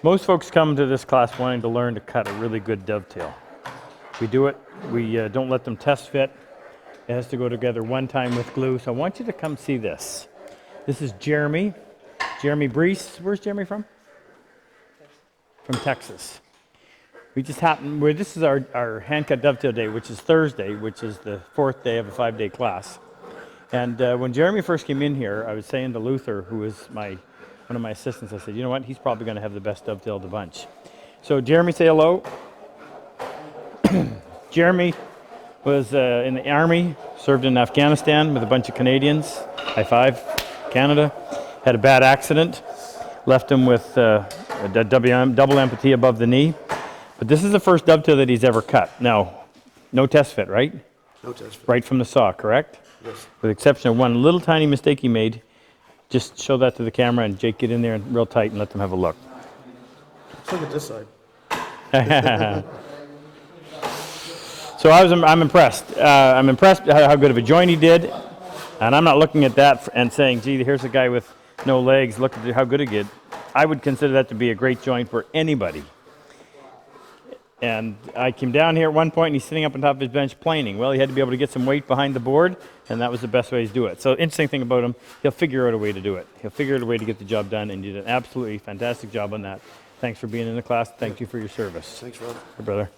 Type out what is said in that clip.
Most folks come to this class wanting to learn to cut a really good dovetail. We do it. We don't let them test fit. It has to go together one time with glue. So I want you to come see this. This is Jeremy. Jeremy Brees. Where's Jeremy from? From Texas. We just happened, this is our hand-cut dovetail day, which is Thursday, which is the 4th day of a 5-day class. And when Jeremy first came in here, I was saying to Luther, who was one of my assistants, I said, you know what, he's probably going to have the best dovetail of the bunch. So Jeremy, say hello. Jeremy was in the Army, served in Afghanistan with a bunch of Canadians. High five, Canada. Had a bad accident, left him with a double amputee above the knee. But this is the first dovetail that he's ever cut. Now, no test fit, right? No test fit. Right from the saw, correct? Yes. With the exception of one little tiny mistake he made. Just show that to the camera and Jake, get in there and real tight and let them have a look. Let's look at this side. So I'm impressed. I'm impressed how good of a joint he did. And I'm not looking at that and saying, gee, here's a guy with no legs, look at how good he did. I would consider that to be a great joint for anybody. And I came down here at one point and he's sitting up on top of his bench planing. Well, he had to be able to get some weight behind the board, and that was the best way to do it. So interesting thing about him, he'll figure out a way to do it. He'll figure out a way to get the job done, and you did an absolutely fantastic job on that. Thanks for being in the class. Thank you for your service. Thanks, Rob. Hey, brother.